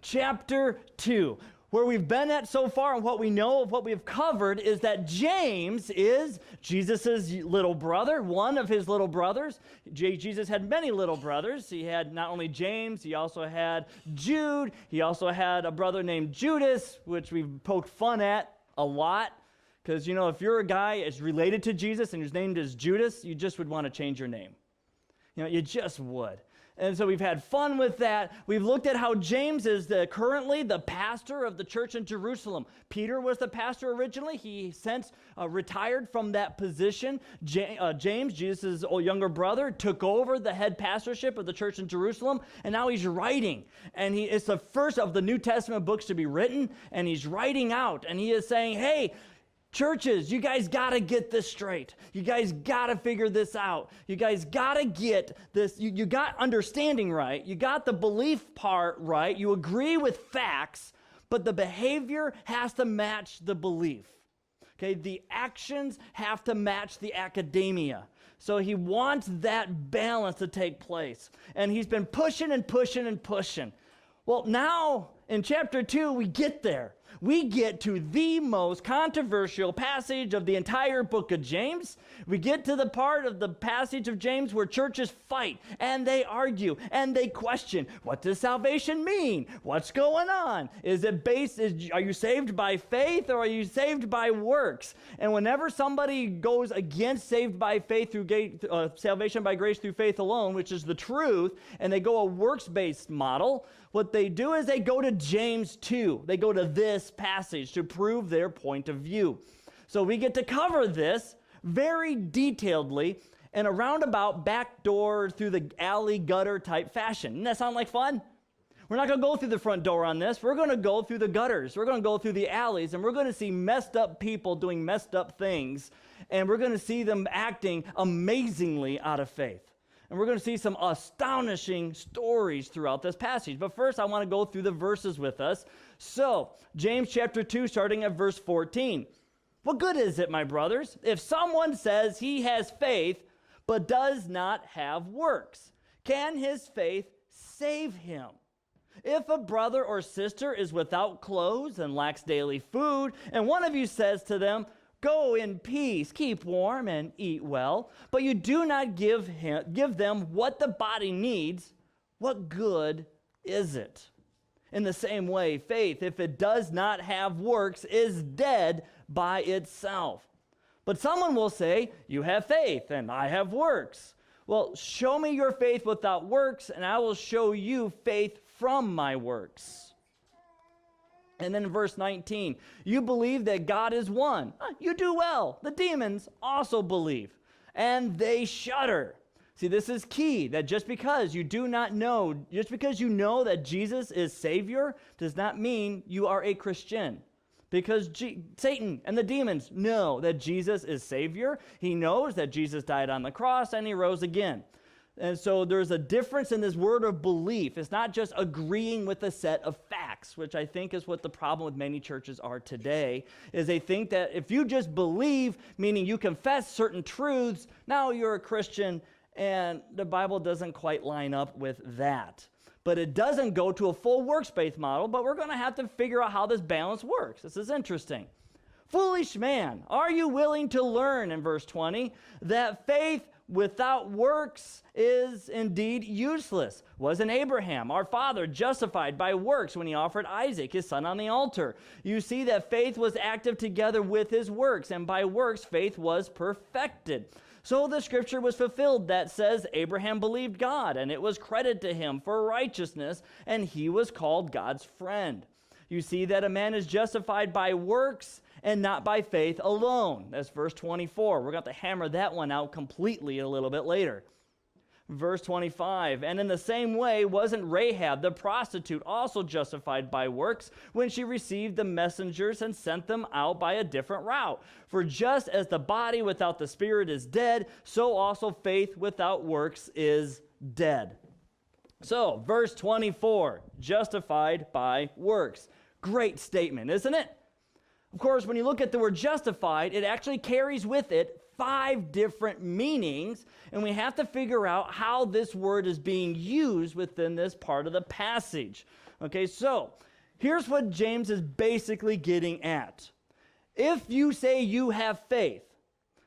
chapter 2. Where we've been at so far and what we know of what we've covered is that James is Jesus' little brother, one of his little brothers. Jesus had many little brothers. He had not only James, he also had Jude. He also had a brother named Judas, which we've poked fun at a lot. Because, you know, if you're a guy that's related to Jesus and his name is Judas, you just would want to change your name. You know, you just would. And so we've had fun with that. We've looked at how James is currently the pastor of the church in Jerusalem. Peter was the pastor originally. He since retired from that position. James, Jesus' younger brother, took over the head pastorship of the church in Jerusalem, and now he's writing. And it's the first of the New Testament books to be written, and he's writing out, and he is saying, hey, churches, you guys got to get this straight. You guys got to figure this out. You guys got to get this. You got understanding right. You got the belief part right. You agree with facts, but the behavior has to match the belief. Okay, the actions have to match the academia. So he wants that balance to take place. And he's been pushing and pushing and pushing. Well, now in chapter 2, we get there. We get to the most controversial passage of the entire book of James. We get to the part of the passage of James where churches fight and they argue and they question, what does salvation mean? What's going on? Are you saved by faith or are you saved by works? And whenever somebody goes against saved by faith through salvation by grace through faith alone, which is the truth, and they go a works-based model, what they do is they go to James 2. They go to this passage to prove their point of view. So we get to cover this very detailedly in a roundabout backdoor through the alley gutter type fashion. Doesn't that sound like fun? We're not going to go through the front door on this. We're going to go through the gutters. We're going to go through the alleys, and we're going to see messed up people doing messed up things, and we're going to see them acting amazingly out of faith. And we're going to see some astonishing stories throughout this passage. But first, I want to go through the verses with us. So, James chapter 2, starting at verse 14. What good is it, my brothers, if someone says he has faith, but does not have works? Can his faith save him? If a brother or sister is without clothes and lacks daily food, and one of you says to them, go in peace, keep warm, and eat well, but you do not give them what the body needs, what good is it? In the same way, faith, if it does not have works, is dead by itself. But someone will say, you have faith, and I have works. Well, show me your faith without works, and I will show you faith from my works. And then in verse 19, you believe that God is one. You do well. The demons also believe, and they shudder. See, this is key, that just because you know that Jesus is Savior, does not mean you are a Christian. Because Satan and the demons know that Jesus is Savior. He knows that Jesus died on the cross and he rose again. And so there's a difference in this word of belief. It's not just agreeing with a set of facts, which I think is what the problem with many churches are today, is they think that if you just believe, meaning you confess certain truths, now you're a Christian, and the Bible doesn't quite line up with that. But it doesn't go to a full works-based model, but we're going to have to figure out how this balance works. This is interesting. Foolish man, are you willing to learn, in verse 20, that faith without works is indeed useless? Wasn't Abraham, our father, justified by works when he offered Isaac, his son, on the altar? You see that faith was active together with his works, and by works faith was perfected. So the scripture was fulfilled that says, Abraham believed God, and it was credited to him for righteousness, and he was called God's friend. You see that a man is justified by works and not by faith alone. That's verse 24. We're going to hammer that one out completely a little bit later. Verse 25, and in the same way, wasn't Rahab the prostitute also justified by works when she received the messengers and sent them out by a different route? For just as the body without the spirit is dead, so also faith without works is dead. So, verse 24, justified by works. Great statement, isn't it? Of course, when you look at the word justified, it actually carries with it 5 different meanings, and we have to figure out how this word is being used within this part of the passage. Okay, so here's what James is basically getting at. If you say you have faith,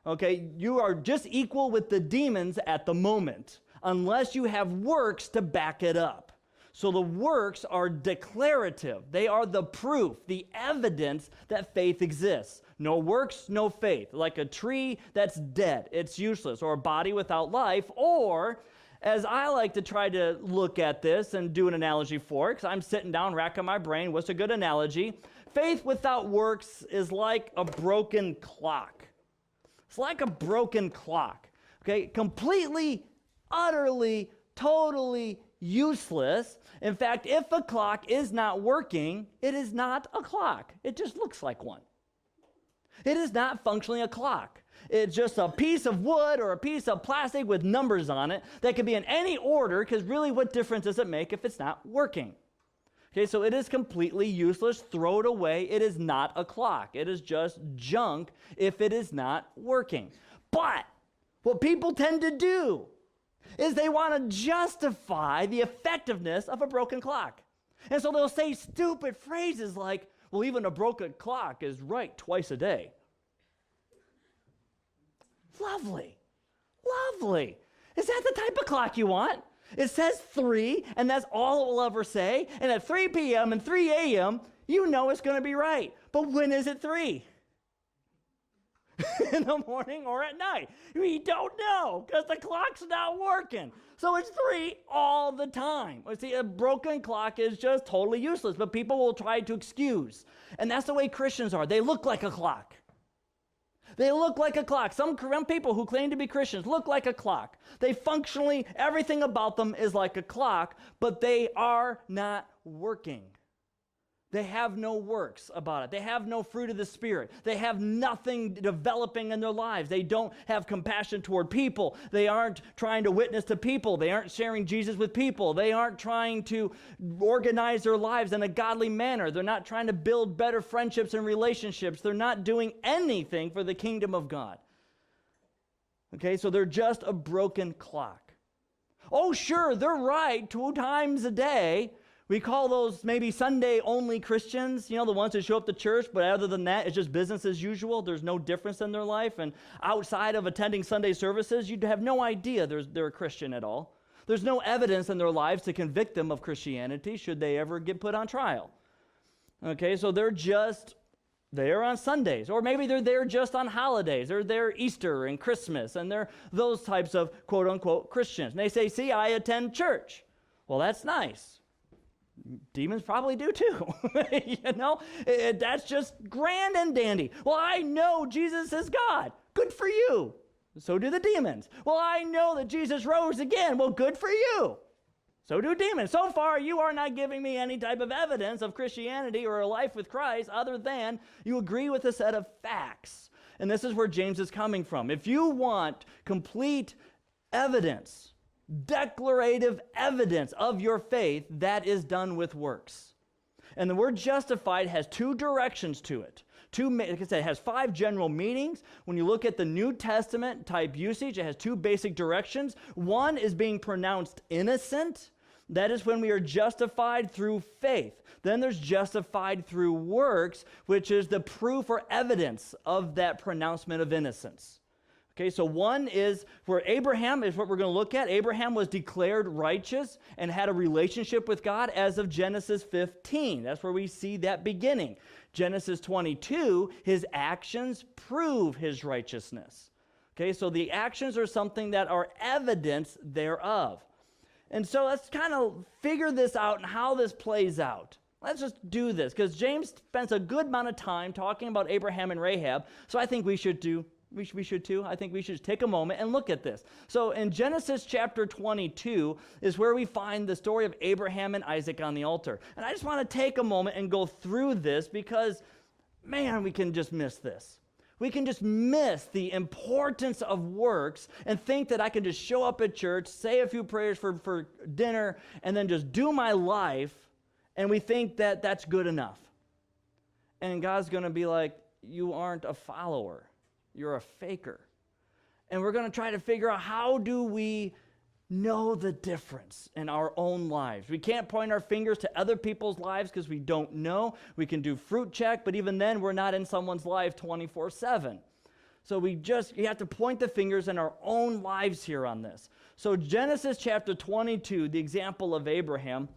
okay, you are just equal with the demons at the moment, unless you have works to back it up. So the works are declarative. They are the proof, the evidence that faith exists. No works, no faith. Like a tree that's dead, it's useless, or a body without life, or as I like to try to look at this and do an analogy for it, because I'm sitting down racking my brain, what's a good analogy? Faith without works is like a broken clock. It's like a broken clock, okay? Completely, utterly, totally useless. In fact, if a clock is not working, it is not a clock. It just looks like one. It is not functionally a clock. It's just a piece of wood or a piece of plastic with numbers on it that can be in any order, because really what difference does it make if it's not working? Okay, so it is completely useless. Throw it away. It is not a clock. It is just junk if it is not working. But what people tend to do is they want to justify the effectiveness of a broken clock. And so they'll say stupid phrases like, well, even a broken clock is right twice a day. Lovely. Lovely. Is that the type of clock you want? It says 3, and that's all it will ever say. And at 3 p.m. and 3 a.m., you know it's going to be right. But when is it 3? In the morning or at night? We don't know, because the clock's not working. So it's 3 all the time. See, a broken clock is just totally useless, but people will try to excuse. And that's the way Christians are. They look like a clock. They look like a clock. Some people who claim to be Christians look like a clock. They functionally, everything about them is like a clock, but they are not working. They have no works about it. They have no fruit of the Spirit. They have nothing developing in their lives. They don't have compassion toward people. They aren't trying to witness to people. They aren't sharing Jesus with people. They aren't trying to organize their lives in a godly manner. They're not trying to build better friendships and relationships. They're not doing anything for the kingdom of God. Okay, so they're just a broken clock. Oh, sure, they're right 2 times a day. We call those maybe Sunday-only Christians, the ones who show up to church, but other than that, it's just business as usual. There's no difference in their life. And outside of attending Sunday services, you'd have no idea they're a Christian at all. There's no evidence in their lives to convict them of Christianity should they ever get put on trial. Okay, so they're just there on Sundays. Or maybe they're there just on holidays. They're there Easter and Christmas, and they're those types of quote-unquote Christians. And they say, see, I attend church. Well, that's nice. Demons probably do too. That's just grand and dandy. Well, I know Jesus is God. Good for you. So do the demons. Well, I know that Jesus rose again. Well, good for you. So do demons. So far, you are not giving me any type of evidence of Christianity or a life with Christ other than you agree with a set of facts. And this is where James is coming from. If you want complete evidence, declarative evidence of your faith, that is done with works. And the word justified has 2 directions to it. Like I said, it has 5 general meanings. When you look at the New Testament type usage, it has 2 basic directions. One is being pronounced innocent. That is when we are justified through faith. Then there's justified through works, which is the proof or evidence of that pronouncement of innocence. Okay, so one is where Abraham is what we're going to look at. Abraham was declared righteous and had a relationship with God as of Genesis 15. That's where we see that beginning. Genesis 22, his actions prove his righteousness. Okay, so the actions are something that are evidence thereof. And so let's kind of figure this out and how this plays out. Let's just do this, because James spends a good amount of time talking about Abraham and Rahab, so I think we should too. I think we should take a moment and look at this. So in Genesis chapter 22 is where we find the story of Abraham and Isaac on the altar. And I just want to take a moment and go through this because, man, we can just miss this. We can just miss the importance of works and think that I can just show up at church, say a few prayers for dinner, and then just do my life, and we think that that's good enough. And God's going to be like, you aren't a follower. You're a faker. And we're going to try to figure out, how do we know the difference in our own lives? We can't point our fingers to other people's lives because we don't know. We can do fruit check, but even then we're not in someone's life 24/7. So you have to point the fingers in our own lives here on this. So Genesis chapter 22, the example of Abraham,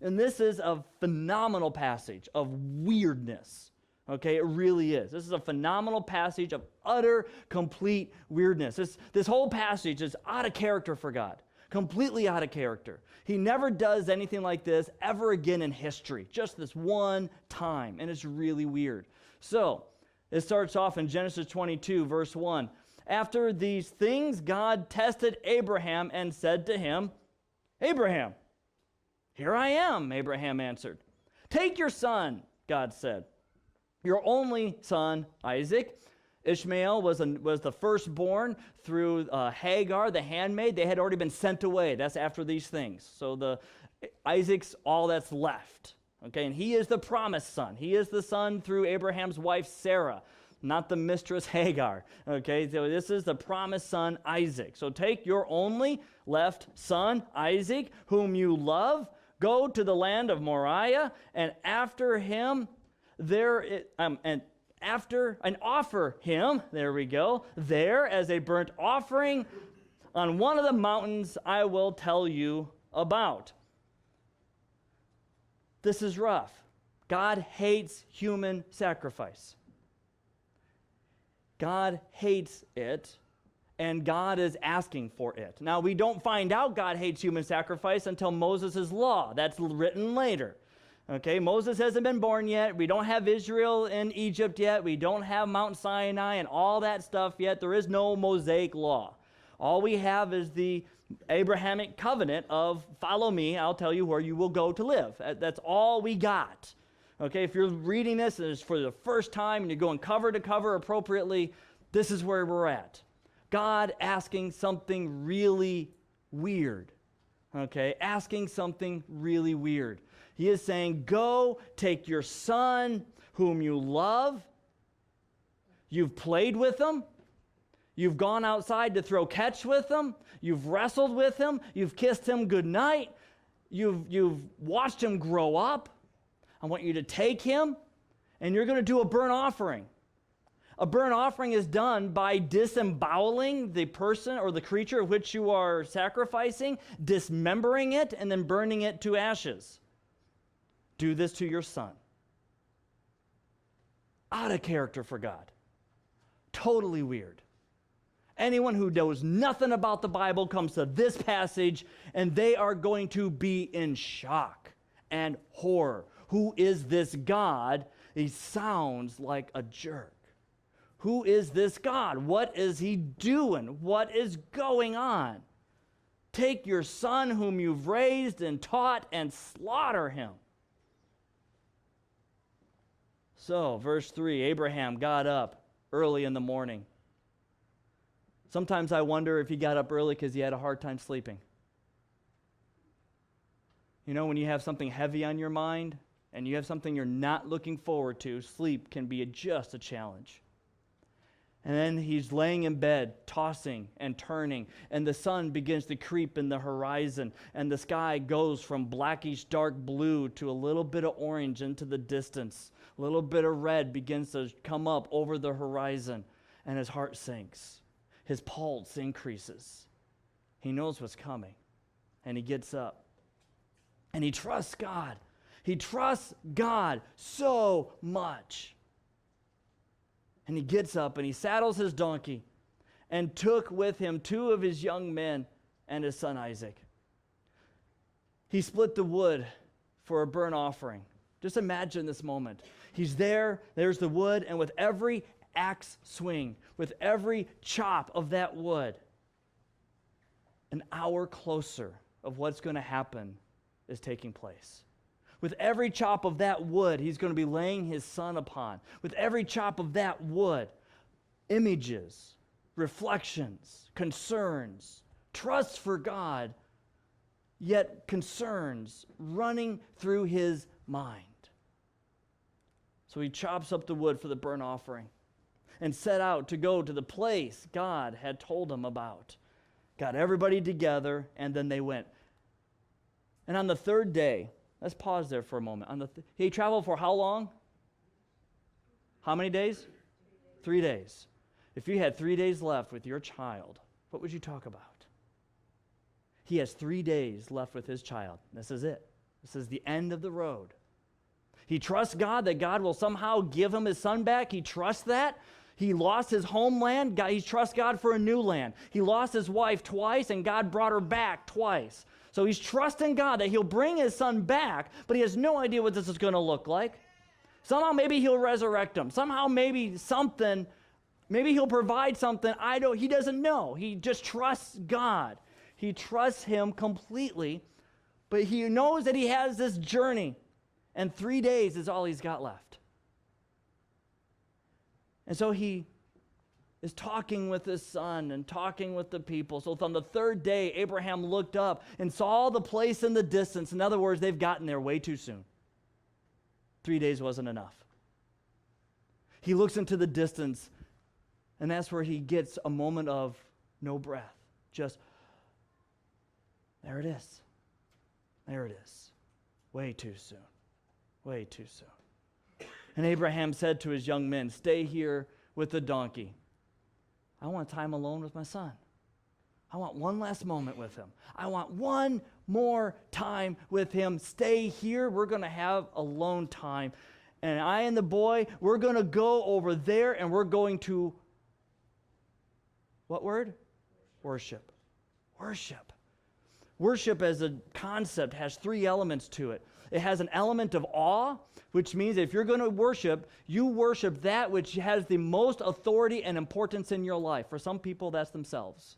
and this is a phenomenal passage of weirdness. Okay, it really is. This is a phenomenal passage of utter, complete weirdness. This whole passage is out of character for God. Completely out of character. He never does anything like this ever again in history. Just this one time. And it's really weird. So, it starts off in Genesis 22, verse 1. After these things, God tested Abraham and said to him, Abraham, here I am, Abraham answered. Take your son, God said, your only son, Isaac. Ishmael was the firstborn through Hagar, the handmaid. They had already been sent away. That's after these things. So Isaac's all that's left. Okay, and he is the promised son. He is the son through Abraham's wife Sarah, not the mistress Hagar. Okay, so this is the promised son Isaac. So take your only left son Isaac, whom you love, go to the land of Moriah, and offer him, there as a burnt offering on one of the mountains I will tell you about. This is rough. God hates human sacrifice. God hates it, and God is asking for it. Now, we don't find out God hates human sacrifice until Moses' law. That's written later. Okay, Moses hasn't been born yet. We don't have Israel in Egypt yet. We don't have Mount Sinai and all that stuff yet. There is no Mosaic law. All we have is the Abrahamic covenant of follow me, I'll tell you where you will go to live. That's all we got. Okay, if you're reading this and it's for the first time and you're going cover to cover appropriately, this is where we're at. God asking something really weird. Okay, asking something really weird. He is saying, go take your son whom you love. You've played with him. You've gone outside to throw catch with him. You've wrestled with him. You've kissed him goodnight. You've watched him grow up. I want you to take him, and you're going to do a burnt offering. A burnt offering is done by disemboweling the person or the creature of which you are sacrificing, dismembering it, and then burning it to ashes. Do this to your son. Out of character for God. Totally weird. Anyone who knows nothing about the Bible comes to this passage and they are going to be in shock and horror. Who is this God? He sounds like a jerk. Who is this God? What is he doing? What is going on? Take your son whom you've raised and taught and slaughter him. So, verse 3, Abraham got up early in the morning. Sometimes I wonder if he got up early because he had a hard time sleeping. You know, when you have something heavy on your mind and you have something you're not looking forward to, sleep can be just a challenge. And then he's laying in bed, tossing and turning, and the sun begins to creep in the horizon, and the sky goes from blackish dark blue to a little bit of orange into the distance. A little bit of red begins to come up over the horizon, and his heart sinks. His pulse increases. He knows what's coming, and he gets up. And he trusts God. He trusts God so much. And he gets up and he saddles his donkey and took with him 2 of his young men and his son Isaac. He split the wood for a burnt offering. Just imagine this moment. He's there's the wood, and with every axe swing, with every chop of that wood, an hour closer of what's going to happen is taking place. With every chop of that wood, he's going to be laying his son upon. With every chop of that wood, images, reflections, concerns, trust for God, yet concerns running through his mind. So he chops up the wood for the burnt offering. and set out to go to the place God had told him about. Got everybody together, and then they went. And on the third day, let's pause there for a moment. He traveled for how long? How many days? 3 days. If you had 3 days left with your child, what would you talk about? He has 3 days left with his child. This is it. This is the end of the road. He trusts God that God will somehow give him his son back. He trusts that. He lost his homeland. He trusts God for a new land. He lost his wife twice, and God brought her back twice. So he's trusting God that he'll bring his son back, but he has no idea what this is going to look like. Somehow maybe he'll resurrect him. Somehow maybe something, maybe he'll provide something. He doesn't know. He just trusts God. He trusts him completely, but he knows that he has this journey, and 3 days is all he's got left. And so he is talking with his son and talking with the people. So on the third day, Abraham looked up and saw the place in the distance. In other words, they've gotten there way too soon. 3 days wasn't enough. He looks into the distance, and that's where he gets a moment of no breath. Just, there it is. There it is. Way too soon. Way too soon. And Abraham said to his young men, "Stay here with the donkey. I want time alone with my son. I want one last moment with him. I want one more time with him. Stay here. We're going to have alone time. And I and the boy, we're going to go over there, and we're going to," what word? Worship. Worship. Worship as a concept has 3 elements to it. It has an element of awe, which means if you're going to worship, you worship that which has the most authority and importance in your life. For some people, that's themselves.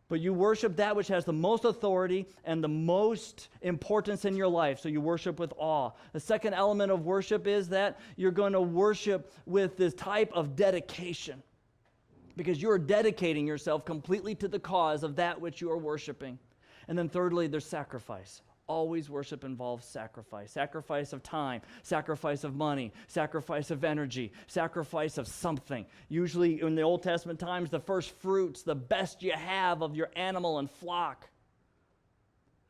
But you worship that which has the most authority and the most importance in your life. So you worship with awe. The second element of worship is that you're going to worship with this type of dedication, because you're dedicating yourself completely to the cause of that which you are worshiping. And then thirdly, there's sacrifice. Always worship involves sacrifice. Sacrifice of time, sacrifice of money, sacrifice of energy, sacrifice of something. Usually in the Old Testament times, the first fruits, the best you have of your animal and flock.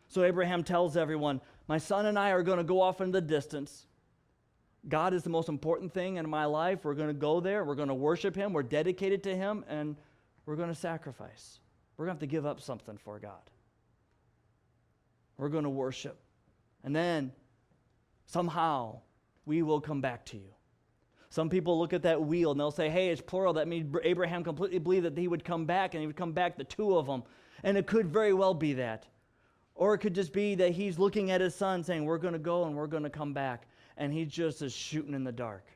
So Abraham tells everyone, "My son and I are going to go off in the distance. God is the most important thing in my life. We're going to go there. We're going to worship him. We're dedicated to him, and we're going to sacrifice. We're going to have to give up something for God. We're going to worship. And then somehow we will come back to you." Some people look at that wheel and they'll say, "Hey, it's plural. That means Abraham completely believed that he would come back, and he would come back, the 2 of them." And it could very well be that. Or it could just be that he's looking at his son saying, "We're going to go and we're going to come back." And he just is shooting in the dark.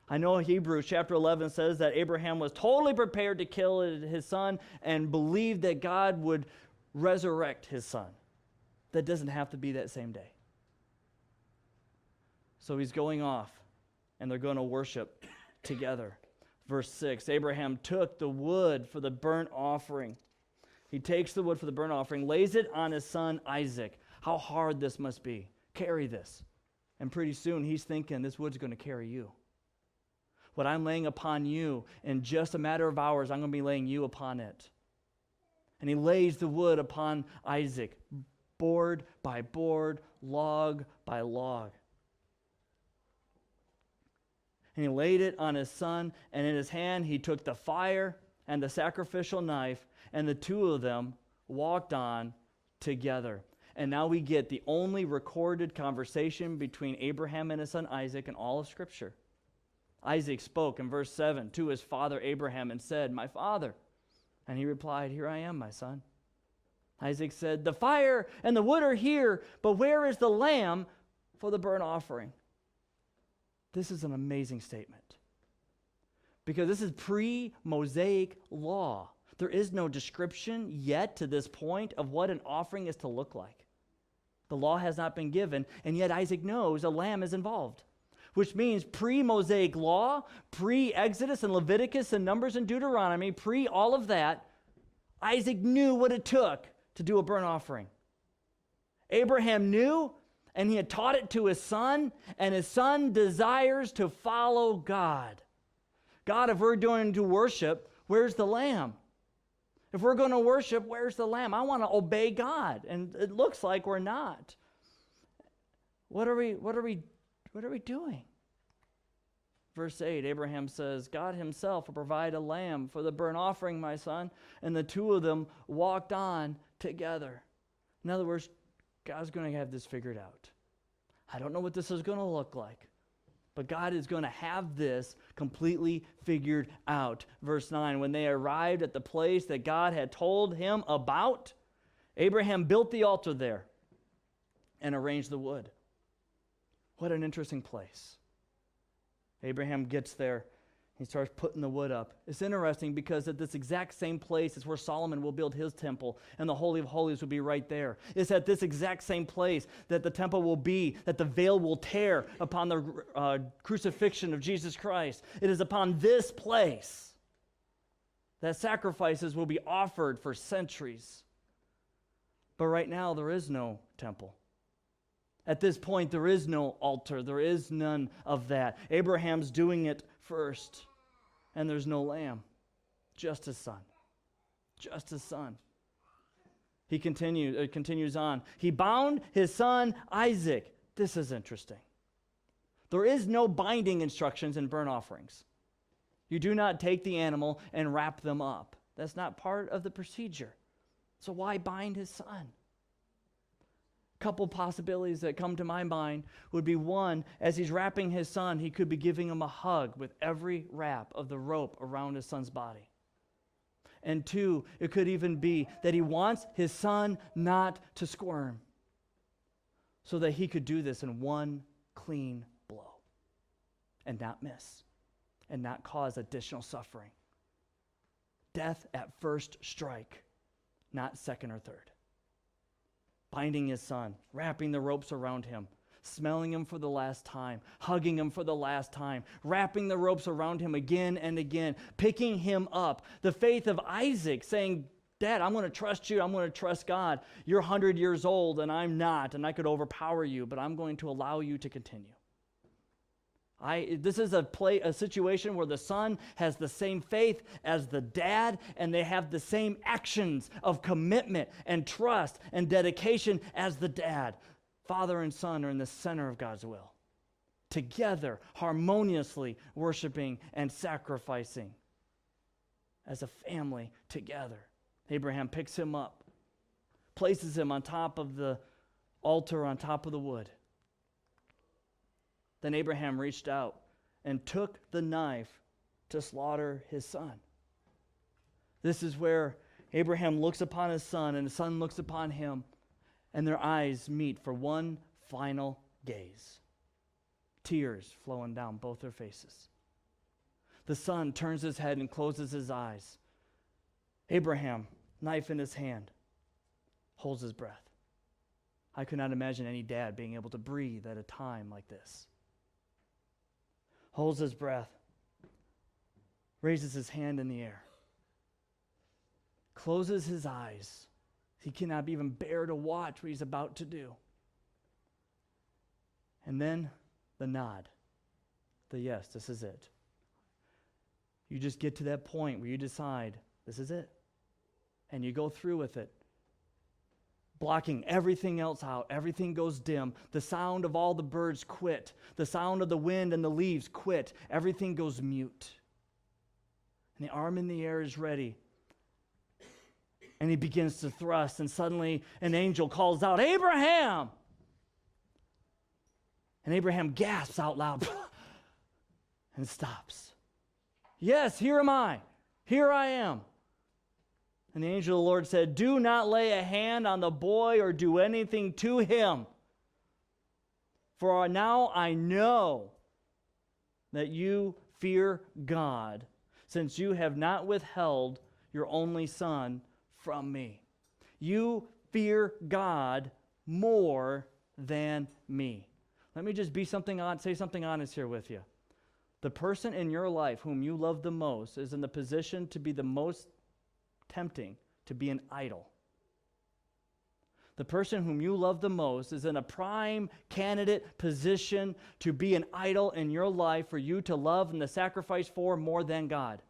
I know Hebrews chapter 11 says that Abraham was totally prepared to kill his son and believed that God would resurrect his son. That doesn't have to be that same day. So he's going off, and they're going to worship together. Verse 6, Abraham took the wood for the burnt offering. He takes the wood for the burnt offering, lays it on his son Isaac. How hard this must be. Carry this. And pretty soon he's thinking, this wood's going to carry you. What I'm laying upon you, in just a matter of hours, I'm going to be laying you upon it. And he lays the wood upon Isaac, board by board, log by log. And he laid it on his son, and in his hand he took the fire and the sacrificial knife, and the 2 of them walked on together. And now we get the only recorded conversation between Abraham and his son Isaac in all of Scripture. Isaac spoke in verse 7 to his father Abraham and said, "My father." And he replied, "Here I am, my son." Isaac said, "The fire and the wood are here, but where is the lamb for the burnt offering?" This is an amazing statement, because this is pre-Mosaic law. There is no description yet to this point of what an offering is to look like. The law has not been given, and yet Isaac knows a lamb is involved, which means pre-Mosaic law, pre-Exodus and Leviticus and Numbers and Deuteronomy, pre-all of that, Isaac knew what it took to do a burnt offering. Abraham knew, and he had taught it to his son, and his son desires to follow God. God, if we're going to worship, where's the lamb? If we're going to worship, where's the lamb? I want to obey God, and it looks like we're not. What are we doing? Verse 8, Abraham says, God himself will provide a lamb for the burnt offering, my son. And the two of them walked on together. In other words, God's going to have this figured out. I don't know what this is going to look like, but God is going to have this completely figured out. Verse 9, when they arrived at the place that God had told him about, Abraham built the altar there and arranged the wood. What an interesting place. Abraham gets there. He starts putting the wood up. It's interesting because at this exact same place is where Solomon will build his temple, and the Holy of Holies will be right there. It's at this exact same place that the temple will be, that the veil will tear upon the crucifixion of Jesus Christ. It is upon this place that sacrifices will be offered for centuries. But right now, there is no temple. At this point, there is no altar. There is none of that. Abraham's doing it first, and there's no lamb, just his son. Just his son. He continues on. He bound his son Isaac. This is interesting. There is no binding instructions in burnt offerings. You do not take the animal and wrap them up. That's not part of the procedure. So why bind his son? Couple possibilities that come to my mind would be, one, as he's wrapping his son, he could be giving him a hug with every wrap of the rope around his son's body. And two, it could even be that he wants his son not to squirm so that he could do this in one clean blow and not miss and not cause additional suffering. Death at first strike, not second or third. Binding his son, wrapping the ropes around him, smelling him for the last time, hugging him for the last time, wrapping the ropes around him again and again, picking him up. The faith of Isaac saying, Dad, I'm going to trust you. I'm going to trust God. You're 100 years old and I'm not, and I could overpower you, but I'm going to allow you to continue. This is a situation where the son has the same faith as the dad, and they have the same actions of commitment and trust and dedication as the dad. Father and son are in the center of God's will, together, harmoniously worshiping and sacrificing as a family together. Abraham picks him up, places him on top of the altar, on top of the wood. Then Abraham reached out and took the knife to slaughter his son. This is where Abraham looks upon his son, and his son looks upon him, and their eyes meet for one final gaze. Tears flowing down both their faces. The son turns his head and closes his eyes. Abraham, knife in his hand, holds his breath. I could not imagine any dad being able to breathe at a time like this. Holds his breath, raises his hand in the air, closes his eyes. He cannot even bear to watch what he's about to do. And then the nod, the yes, this is it. You just get to that point where you decide, this is it. And you go through with it. Blocking everything else out. Everything goes dim. The sound of all the birds quit. The sound of the wind and the leaves quit. Everything goes mute. And the arm in the air is ready. And he begins to thrust, and suddenly an angel calls out, Abraham! And Abraham gasps out loud and stops. Yes, here am I. Here I am. And the angel of the Lord said, do not lay a hand on the boy or do anything to him. For now I know that you fear God, since you have not withheld your only son from me. You fear God more than me. Let me just say something honest here with you. The person in your life whom you love the most is in the position to be the most tempting to be an idol. The person whom you love the most is in a prime candidate position to be an idol in your life for you to love and to sacrifice for more than God.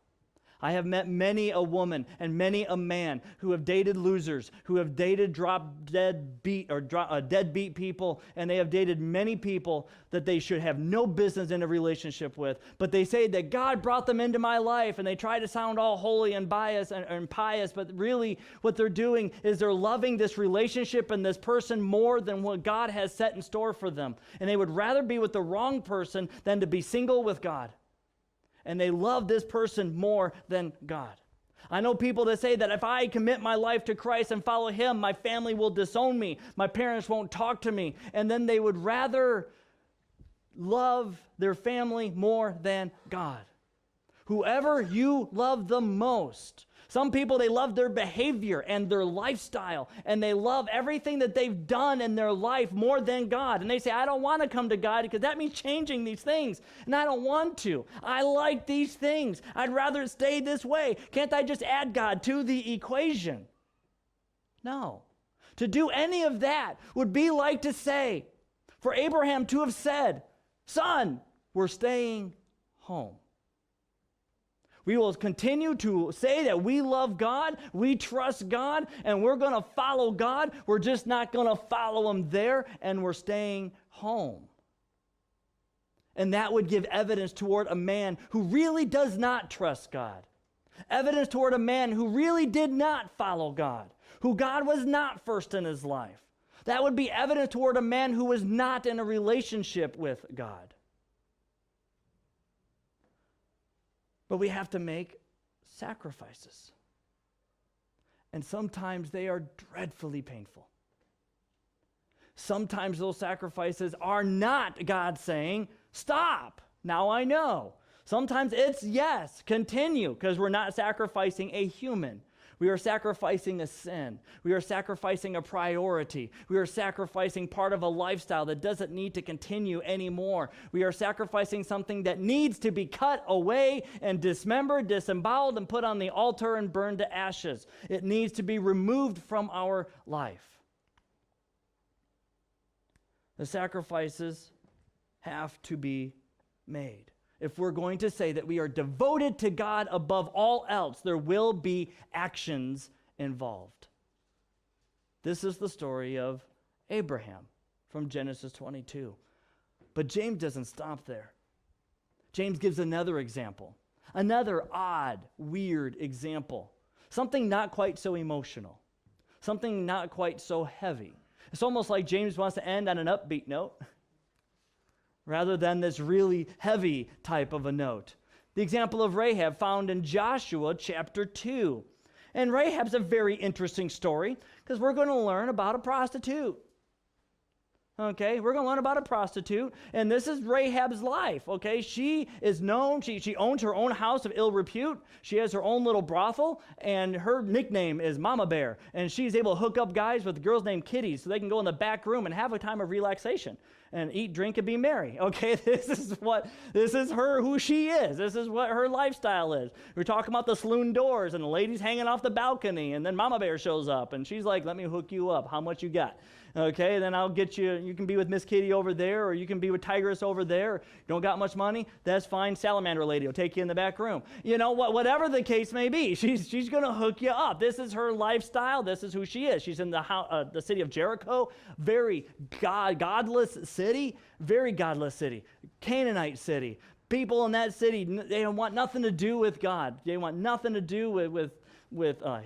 I have met many a woman and many a man who have dated losers, who have dated deadbeat people, and they have dated many people that they should have no business in a relationship with. But they say that God brought them into my life, and they try to sound all holy and biased and pious, but really what they're doing is they're loving this relationship and this person more than what God has set in store for them. And they would rather be with the wrong person than to be single with God. And they love this person more than God. I know people that say that if I commit my life to Christ and follow Him, my family will disown me. My parents won't talk to me. And then they would rather love their family more than God. Whoever you love the most. Some people, they love their behavior and their lifestyle, and they love everything that they've done in their life more than God. And they say, I don't want to come to God because that means changing these things, and I don't want to. I like these things. I'd rather stay this way. Can't I just add God to the equation? No. To do any of that would be like to say, for Abraham to have said, son, we're staying home. We will continue to say that we love God, we trust God, and we're going to follow God. We're just not going to follow Him there, and we're staying home. And that would give evidence toward a man who really does not trust God. Evidence toward a man who really did not follow God, who God was not first in his life. That would be evidence toward a man who was not in a relationship with God. But we have to make sacrifices. And sometimes they are dreadfully painful. Sometimes those sacrifices are not God saying, stop, now I know. Sometimes it's yes, continue, because we're not sacrificing a human. We are sacrificing a sin. We are sacrificing a priority. We are sacrificing part of a lifestyle that doesn't need to continue anymore. We are sacrificing something that needs to be cut away and dismembered, disemboweled, and put on the altar and burned to ashes. It needs to be removed from our life. The sacrifices have to be made. If we're going to say that we are devoted to God above all else, there will be actions involved. This is the story of Abraham from Genesis 22. But James doesn't stop there. James gives another example, another odd, weird example, something not quite so emotional, something not quite so heavy. It's almost like James wants to end on an upbeat note rather than this really heavy type of a note. The example of Rahab found in Joshua chapter 2. And Rahab's a very interesting story because we're going to learn about a prostitute. Okay, we're going to learn about a prostitute, and this is Rahab's life, okay? She is known, she owns her own house of ill repute. She has her own little brothel, and her nickname is Mama Bear, and she's able to hook up guys with girls named Kitties so they can go in the back room and have a time of relaxation and eat, drink, and be merry, okay? This is her, who she is. This is what her lifestyle is. We're talking about the saloon doors and the ladies hanging off the balcony, and then Mama Bear shows up, and she's like, let me hook you up. How much you got? Okay, then I'll get you, you can be with Miss Kitty over there, or you can be with Tigress over there. You don't got much money? That's fine. Salamander lady will take you in the back room. You know, whatever the case may be, she's going to hook you up. This is her lifestyle. This is who she is. She's in the city of Jericho, very godless city, very godless city, Canaanite city. People in that city, they want nothing to do with God. They want nothing to do with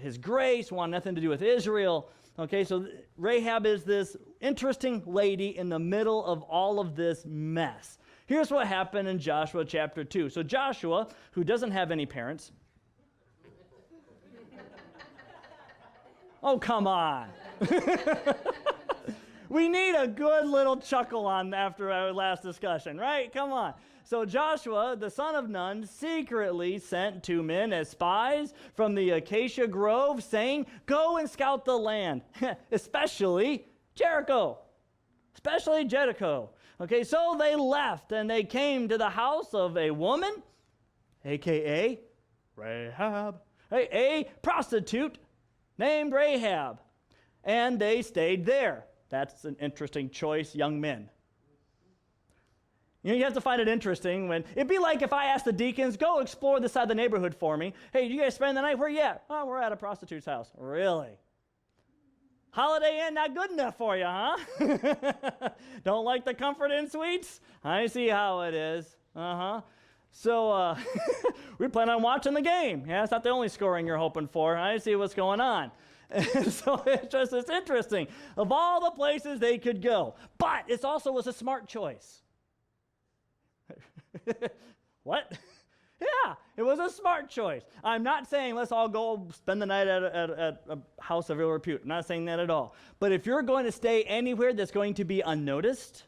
His grace, want nothing to do with Israel. Okay, so Rahab is this interesting lady in the middle of all of this mess. Here's what happened in Joshua chapter 2. So Joshua, who doesn't have any parents. Oh, come on. We need a good little chuckle on after our last discussion, right? Come on. So Joshua, the son of Nun, secretly sent 2 men as spies from the acacia grove, saying, go and scout the land, especially Jericho. Especially Jericho. Okay, so they left, and they came to the house of a woman, a.k.a. Rahab, a prostitute named Rahab. and they stayed there. That's an interesting choice, young men. You have to find it interesting when, it'd be like if I asked the deacons, go explore this side of the neighborhood for me. Hey, you guys spend the night? Where you at? Oh, we're at a prostitute's house. Really? Holiday Inn not good enough for you, huh? Don't like the Comfort Inn suites? I see how it is. So we plan on watching the game. Yeah, it's not the only scoring you're hoping for. I see what's going on. And so it's interesting. Of all the places they could go. But it also was a smart choice. What? Yeah, it was a smart choice. I'm not saying let's all go spend the night at a house of ill repute. I'm not saying that at all. But if you're going to stay anywhere that's going to be unnoticed,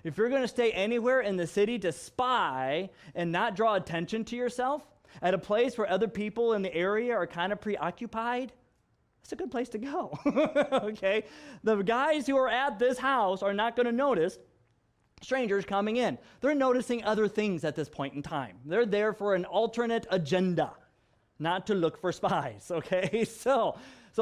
if you're going to stay anywhere in the city to spy and not draw attention to yourself, at a place where other people in the area are kind of preoccupied, that's a good place to go. Okay? The guys who are at this house are not going to notice strangers coming in. They're noticing other things at this point in time. They're there for an alternate agenda, not to look for spies, okay? So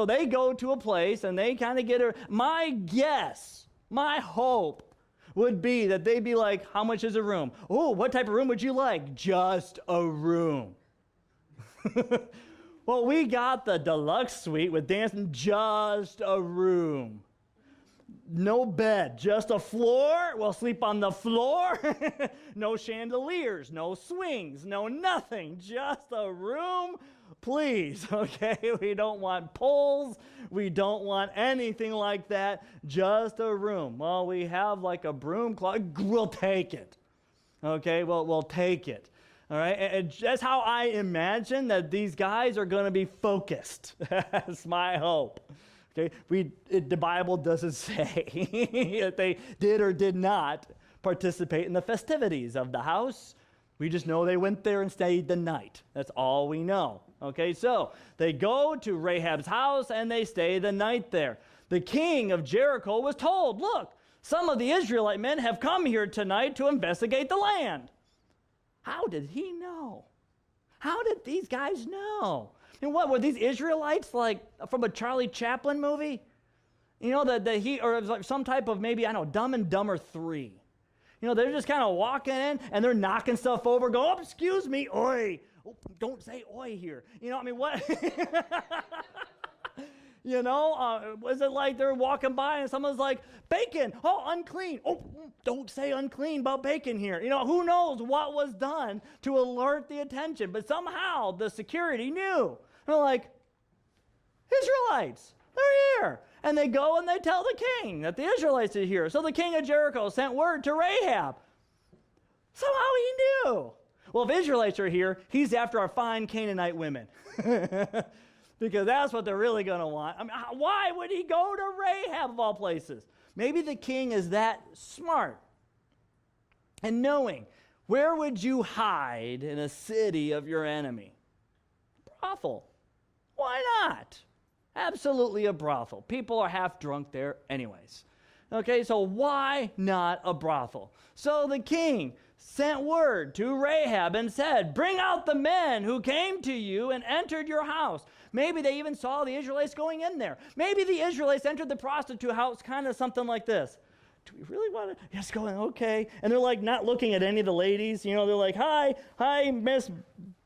they go to a place and they kind of get my guess, my hope would be that they'd be like, how much is a room? Oh, what type of room would you like? Just a room. Well, we got the deluxe suite with dancing, just a room. No bed, just a floor. We'll sleep on the floor. No chandeliers, no swings, no nothing. Just a room, please. Okay, we don't want poles. We don't want anything like that. Just a room. Well, we have like a broom closet. We'll take it. Okay, well, we'll take it. All right, and that's how I imagine that these guys are going to be focused. That's my hope. Okay, the Bible doesn't say if they did or did not participate in the festivities of the house. We just know they went there and stayed the night. That's all we know. Okay, so they go to Rahab's house and they stay the night there. The king of Jericho was told, look, some of the Israelite men have come here tonight to investigate the land. How did he know? How did these guys know? And what, were these Israelites like from a Charlie Chaplin movie? You know, or it was like some type of maybe, I don't know, Dumb and Dumber 3. You know, they're just kind of walking in and they're knocking stuff over, going, oh, excuse me, oi. Oh, don't say oi here. You know, I mean, what? You know, was it like they're walking by and someone's like, bacon, oh, unclean. Oh, don't say unclean about bacon here. You know, who knows what was done to alert the attention. But somehow the security knew. They're like, Israelites, they're here. And they go and they tell the king that the Israelites are here. So the king of Jericho sent word to Rahab. Somehow he knew. Well, if Israelites are here, he's after our fine Canaanite women. Because that's what they're really going to want. I mean, why would he go to Rahab of all places? Maybe the king is that smart. And knowing, where would you hide in a city of your enemy? Brothel. Why not? Absolutely a brothel. People are half drunk there anyways. Okay, so why not a brothel? So the king sent word to Rahab and said, bring out the men who came to you and entered your house. Maybe they even saw the Israelites going in there. Maybe the Israelites entered the prostitute house kind of something like this. Do we really want to? Yes, going, okay. And they're like not looking at any of the ladies. You know, they're like, hi, Miss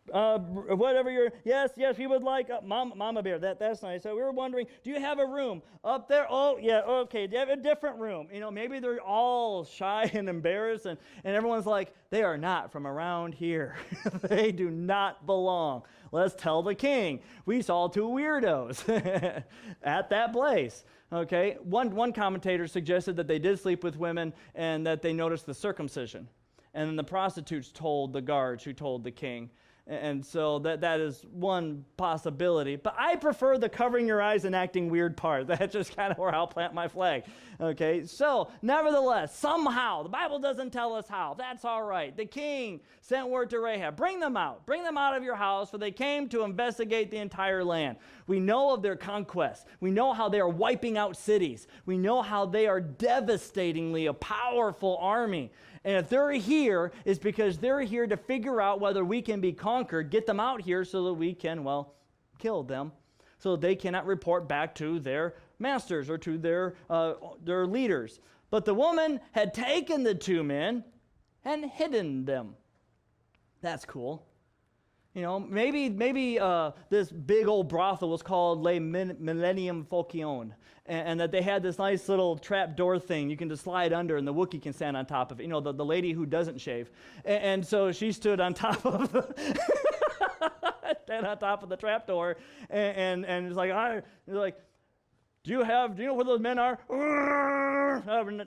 whatever you're, yes, we would like, Mama Bear, that's nice. So we were wondering, do you have a room up there? Oh, yeah, okay, do you have a different room? You know, maybe they're all shy and embarrassed, and everyone's like, they are not from around here. They do not belong. Let's tell the king. We saw two weirdos at that place. Okay, one commentator suggested that they did sleep with women and that they noticed the circumcision. And then the prostitutes told the guards who told the king. And so that is one possibility. But I prefer the covering your eyes and acting weird part. That's just kind of where I'll plant my flag. Okay, so nevertheless, somehow, the Bible doesn't tell us how. That's all right. The king sent word to Rahab, bring them out of your house, for they came to investigate the entire land. We know of their conquests. We know how they are wiping out cities. We know how they are devastatingly a powerful army. And if they're here, it's because they're here to figure out whether we can be conquered, get them out here so that we can, well, kill them, so that they cannot report back to their masters or to their leaders. But the woman had taken the two men and hidden them. That's cool. You know, maybe this big old brothel was called Le Millennium Falcon, and that they had this nice little trap door thing you can just slide under, and the Wookiee can stand on top of it. You know, the lady who doesn't shave, and so she stood on top of the trap door, and it's like, do you know where those men are?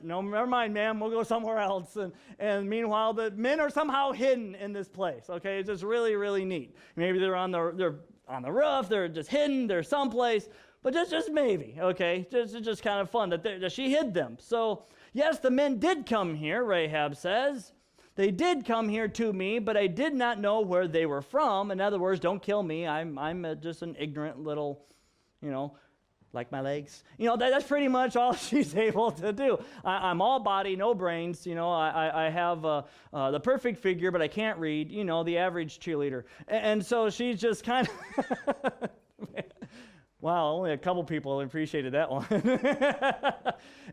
No, never mind, ma'am. We'll go somewhere else. And meanwhile, the men are somehow hidden in this place. Okay, it's just really, really neat. Maybe they're on the roof. They're just hidden. They're someplace. But just maybe. Okay, just kind of fun that she hid them. So yes, the men did come here. Rahab says they did come here to me, but I did not know where they were from. In other words, don't kill me. I'm just an ignorant little, like my legs. That's pretty much all she's able to do. I'm all body, no brains. I have the perfect figure, but I can't read, the average cheerleader. And so she's just kind of, wow, only a couple people appreciated that one.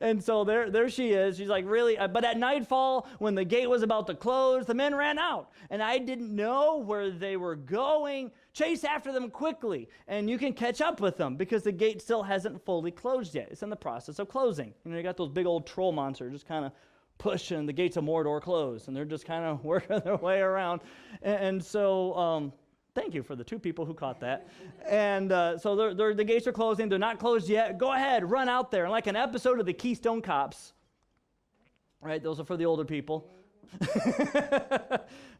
And so there she is. She's like, really? But at nightfall, when the gate was about to close, the men ran out, and I didn't know where they were going. Chase after them quickly, and you can catch up with them because the gate still hasn't fully closed yet. It's in the process of closing. You got those big old troll monsters just kind of pushing the gates of Mordor closed, and they're just kind of working their way around. And so thank you for the two people who caught that. And so the gates are closing. They're not closed yet. Go ahead, run out there. And like an episode of the Keystone Cops, right? Those are for the older people.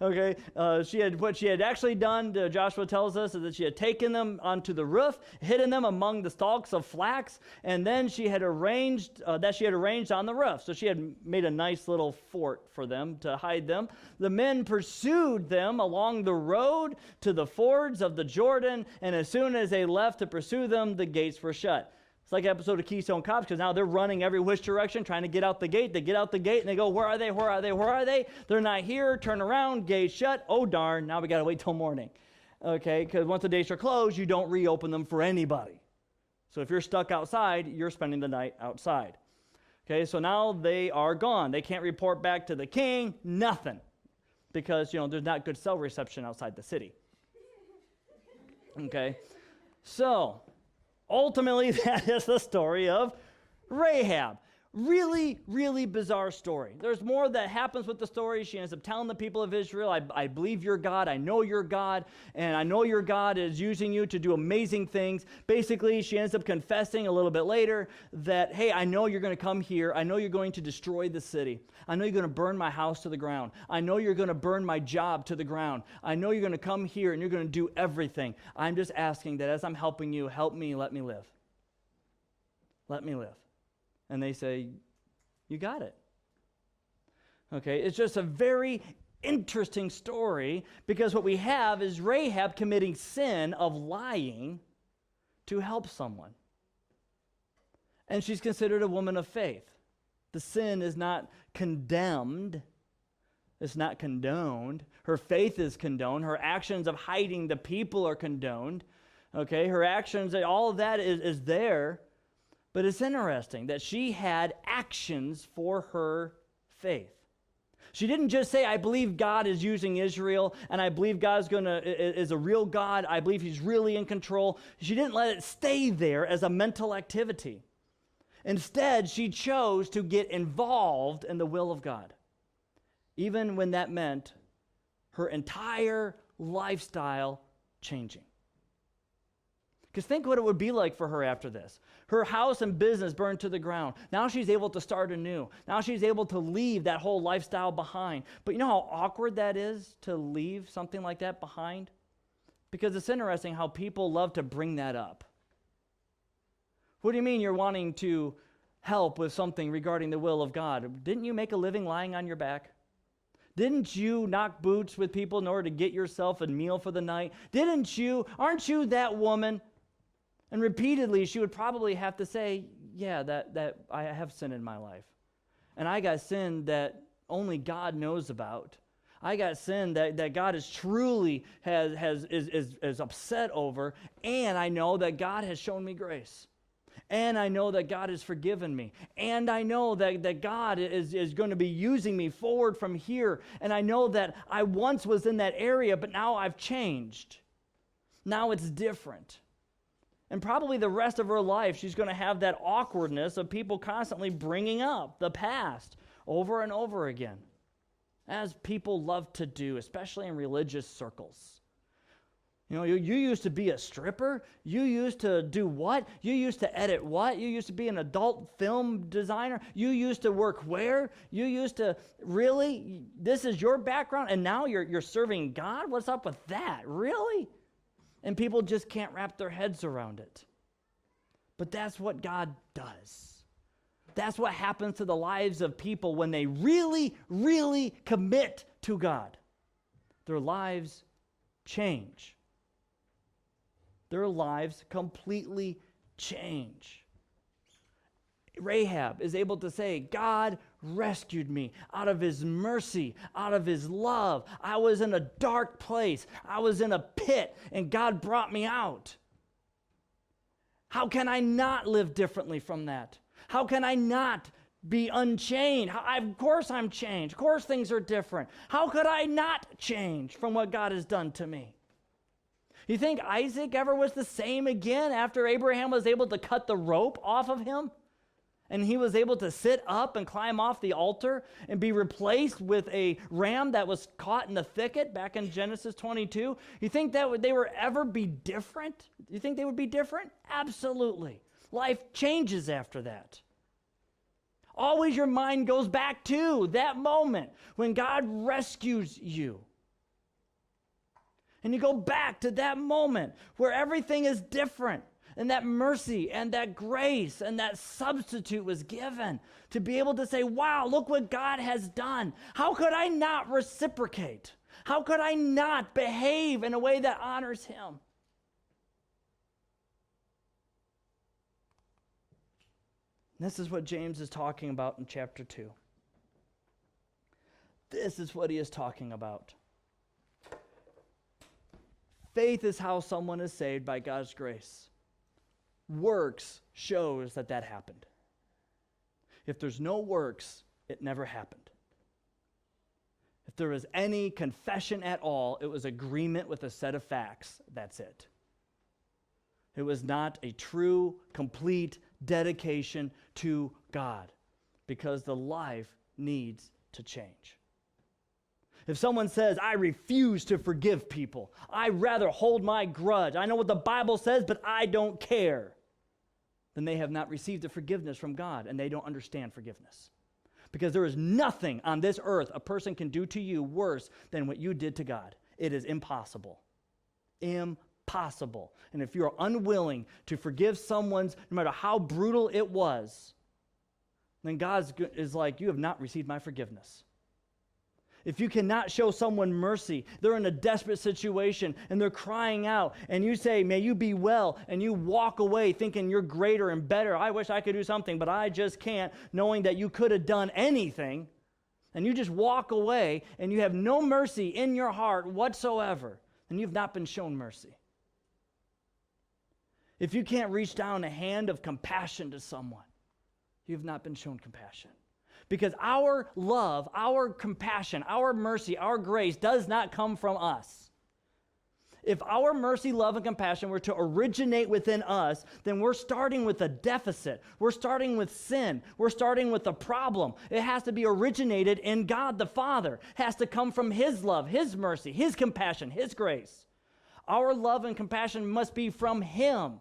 Okay, what she had actually done, Joshua tells us, is that she had taken them onto the roof, hidden them among the stalks of flax, and then she had arranged on the roof. So she had made a nice little fort for them to hide them. The men pursued them along the road to the fords of the Jordan, and as soon as they left to pursue them, the gates were shut. It's like an episode of Keystone Cops, because now they're running every which direction, trying to get out the gate. They get out the gate, and they go, where are they, where are they, where are they? They're not here. Turn around, gate shut. Oh, darn, now we got to wait till morning. Okay, because once the gates are closed, you don't reopen them for anybody. So if you're stuck outside, you're spending the night outside. Okay, so now they are gone. They can't report back to the king, nothing, because, there's not good cell reception outside the city. Okay, so ultimately, that is the story of Rahab. Really, really bizarre story. There's more that happens with the story. She ends up telling the people of Israel, I believe you're God, I know you're God, and I know your God is using you to do amazing things. Basically, she ends up confessing a little bit later that, hey, I know you're going to come here. I know you're going to destroy the city. I know you're going to burn my house to the ground. I know you're going to burn my job to the ground. I know you're going to come here and you're going to do everything. I'm just asking that as I'm helping you, help me, let me live. Let me live. And they say, you got it. Okay, it's just a very interesting story because what we have is Rahab committing sin of lying to help someone. And she's considered a woman of faith. The sin is not condemned. It's not condoned. Her faith is condoned. Her actions of hiding the people are condoned. Okay, her actions, all of that is there. But it's interesting that she had actions for her faith. She didn't just say, I believe God is using Israel, and I believe God is a real God. I believe he's really in control. She didn't let it stay there as a mental activity. Instead, she chose to get involved in the will of God, even when that meant her entire lifestyle changing. Because think what it would be like for her after this. Her house and business burned to the ground. Now she's able to start anew. Now she's able to leave that whole lifestyle behind. But you know how awkward that is to leave something like that behind? Because it's interesting how people love to bring that up. What do you mean you're wanting to help with something regarding the will of God? Didn't you make a living lying on your back? Didn't you knock boots with people in order to get yourself a meal for the night? Aren't you that woman? And repeatedly, she would probably have to say, yeah, that I have sin in my life. And I got sin that only God knows about. I got sin that God is truly is upset over, and I know that God has shown me grace. And I know that God has forgiven me. And I know that God is going to be using me forward from here. And I know that I once was in that area, but now I've changed. Now it's different. And probably the rest of her life, she's going to have that awkwardness of people constantly bringing up the past over and over again, as people love to do, especially in religious circles. You know, you used to be a stripper. You used to do what? You used to edit what? You used to be an adult film designer. You used to work where? You used to, really? This is your background, and now you're serving God? What's up with that? Really? And people just can't wrap their heads around it. But that's what God does. That's what happens to the lives of people when they really, really commit to God. Their lives change. Their lives completely change. Rahab is able to say, God rescued me out of his mercy, out of his love. I was in a dark place. I was in a pit, and God brought me out. How can I not live differently from that? How can I not be unchained? Of course I'm changed. Of course things are different. How could I not change from what God has done to me? You think Isaac ever was the same again after Abraham was able to cut the rope off of him? And he was able to sit up and climb off the altar and be replaced with a ram that was caught in the thicket back in Genesis 22. You think that they would ever be different? You think they would be different? Absolutely. Life changes after that. Always your mind goes back to that moment when God rescues you. And you go back to that moment where everything is different, and that mercy and that grace and that substitute was given to be able to say, wow, look what God has done. How could I not reciprocate? How could I not behave in a way that honors him? This is what James is talking about in chapter 2. This is what he is talking about. Faith is how someone is saved by God's grace. Works shows that happened. If there's no works, it never happened. If there was any confession at all, it was agreement with a set of facts. That's it. It was not a true, complete dedication to God, because the life needs to change. If someone says, I refuse to forgive people, I'd rather hold my grudge, I know what the Bible says, but I don't care, then they have not received the forgiveness from God, and they don't understand forgiveness. Because there is nothing on this earth a person can do to you worse than what you did to God. It is impossible. Impossible. And if you're unwilling to forgive someone's, no matter how brutal it was, then God is like, you have not received my forgiveness. If you cannot show someone mercy, they're in a desperate situation and they're crying out, and you say, may you be well, and you walk away thinking you're greater and better. I wish I could do something, but I just can't, knowing that you could have done anything, and you just walk away and you have no mercy in your heart whatsoever, and you've not been shown mercy. If you can't reach down a hand of compassion to someone, you've not been shown compassion. Because our love, our compassion, our mercy, our grace does not come from us. If our mercy, love, and compassion were to originate within us, then we're starting with a deficit. We're starting with sin. We're starting with a problem. It has to be originated in God the Father. It has to come from his love, his mercy, his compassion, his grace. Our love and compassion must be from him.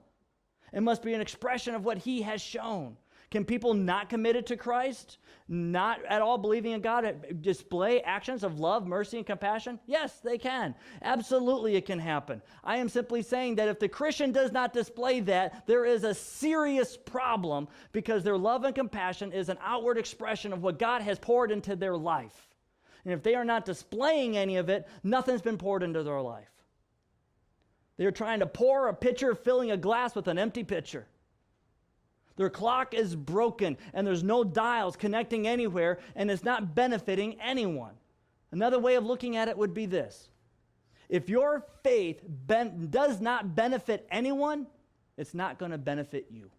It must be an expression of what he has shown. Can people not committed to Christ, not at all believing in God, display actions of love, mercy, and compassion? Yes, they can. Absolutely, it can happen. I am simply saying that if the Christian does not display that, there is a serious problem, because their love and compassion is an outward expression of what God has poured into their life. And if they are not displaying any of it, nothing's been poured into their life. They're trying to pour a pitcher, filling a glass with an empty pitcher. Their clock is broken, and there's no dials connecting anywhere, and it's not benefiting anyone. Another way of looking at it would be this. If your faith does not benefit anyone, it's not going to benefit you.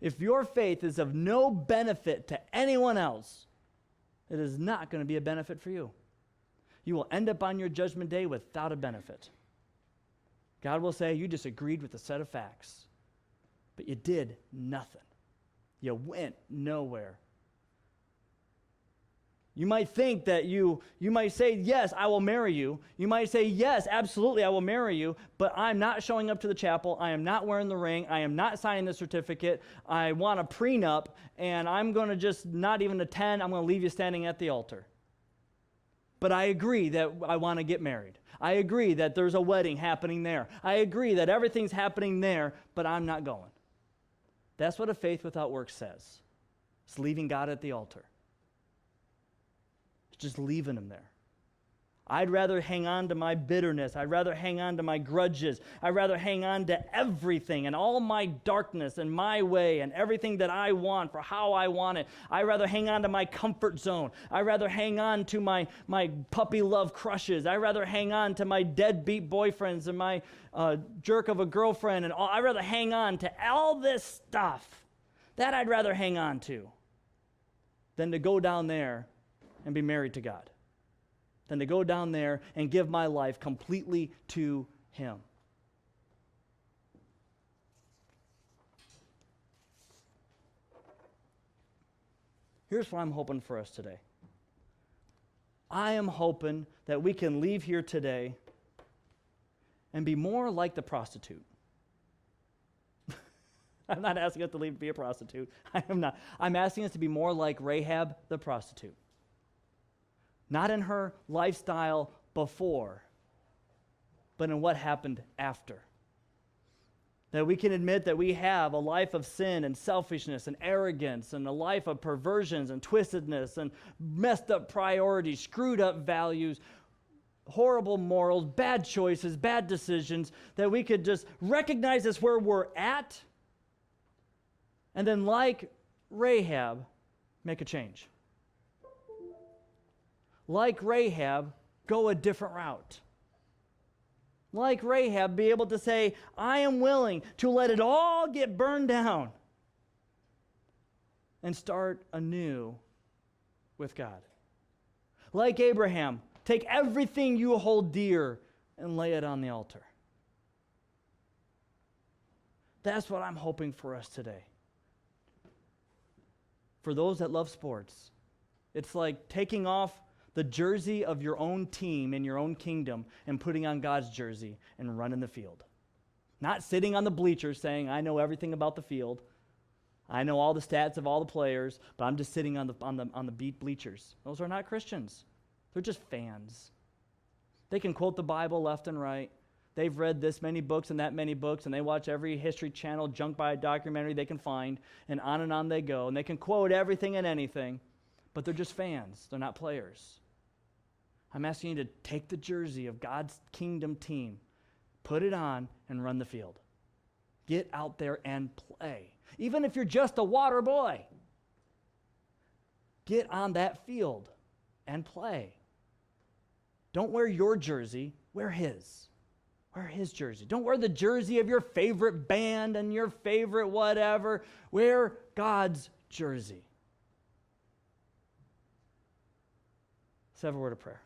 If your faith is of no benefit to anyone else, it is not going to be a benefit for you. You will end up on your judgment day without a benefit. God will say, you disagreed with a set of facts, but you did nothing. You went nowhere. You might think that you might say, yes, I will marry you. You might say, yes, absolutely, I will marry you, but I'm not showing up to the chapel. I am not wearing the ring. I am not signing the certificate. I want a prenup, and I'm going to just not even attend. I'm going to leave you standing at the altar. But I agree that I want to get married. I agree that there's a wedding happening there. I agree that everything's happening there, but I'm not going. That's what a faith without works says. It's leaving God at the altar. It's just leaving him there. I'd rather hang on to my bitterness. I'd rather hang on to my grudges. I'd rather hang on to everything and all my darkness and my way and everything that I want for how I want it. I'd rather hang on to my comfort zone. I'd rather hang on to my puppy love crushes. I'd rather hang on to my deadbeat boyfriends and my jerk of a girlfriend. And all. I'd rather hang on to all this stuff. That I'd rather hang on to than to go down there and be married to God. Than to go down there and give my life completely to him. Here's what I'm hoping for us today. I am hoping that we can leave here today and be more like the prostitute. I'm not asking us to leave to be a prostitute. I am not. I'm asking us to be more like Rahab the prostitute. Not in her lifestyle before, but in what happened after. That we can admit that we have a life of sin and selfishness and arrogance and a life of perversions and twistedness and messed up priorities, screwed up values, horrible morals, bad choices, bad decisions, that we could just recognize this where we're at and then, like Rahab, make a change. Like Rahab, go a different route. Like Rahab, be able to say, I am willing to let it all get burned down and start anew with God. Like Abraham, take everything you hold dear and lay it on the altar. That's what I'm hoping for us today. For those that love sports, it's like taking off the jersey of your own team in your own kingdom and putting on God's jersey and running the field. Not sitting on the bleachers saying, I know everything about the field. I know all the stats of all the players, but I'm just sitting on the beat bleachers. Those are not Christians. They're just fans. They can quote the Bible left and right. They've read this many books and that many books, and they watch every History Channel junk by a documentary they can find, and on they go. And they can quote everything and anything, but they're just fans. They're not players. I'm asking you to take the jersey of God's kingdom team, put it on, and run the field. Get out there and play. Even if you're just a water boy, get on that field and play. Don't wear your jersey, wear his. Wear his jersey. Don't wear the jersey of your favorite band and your favorite whatever. Wear God's jersey. Let's have a word of prayer.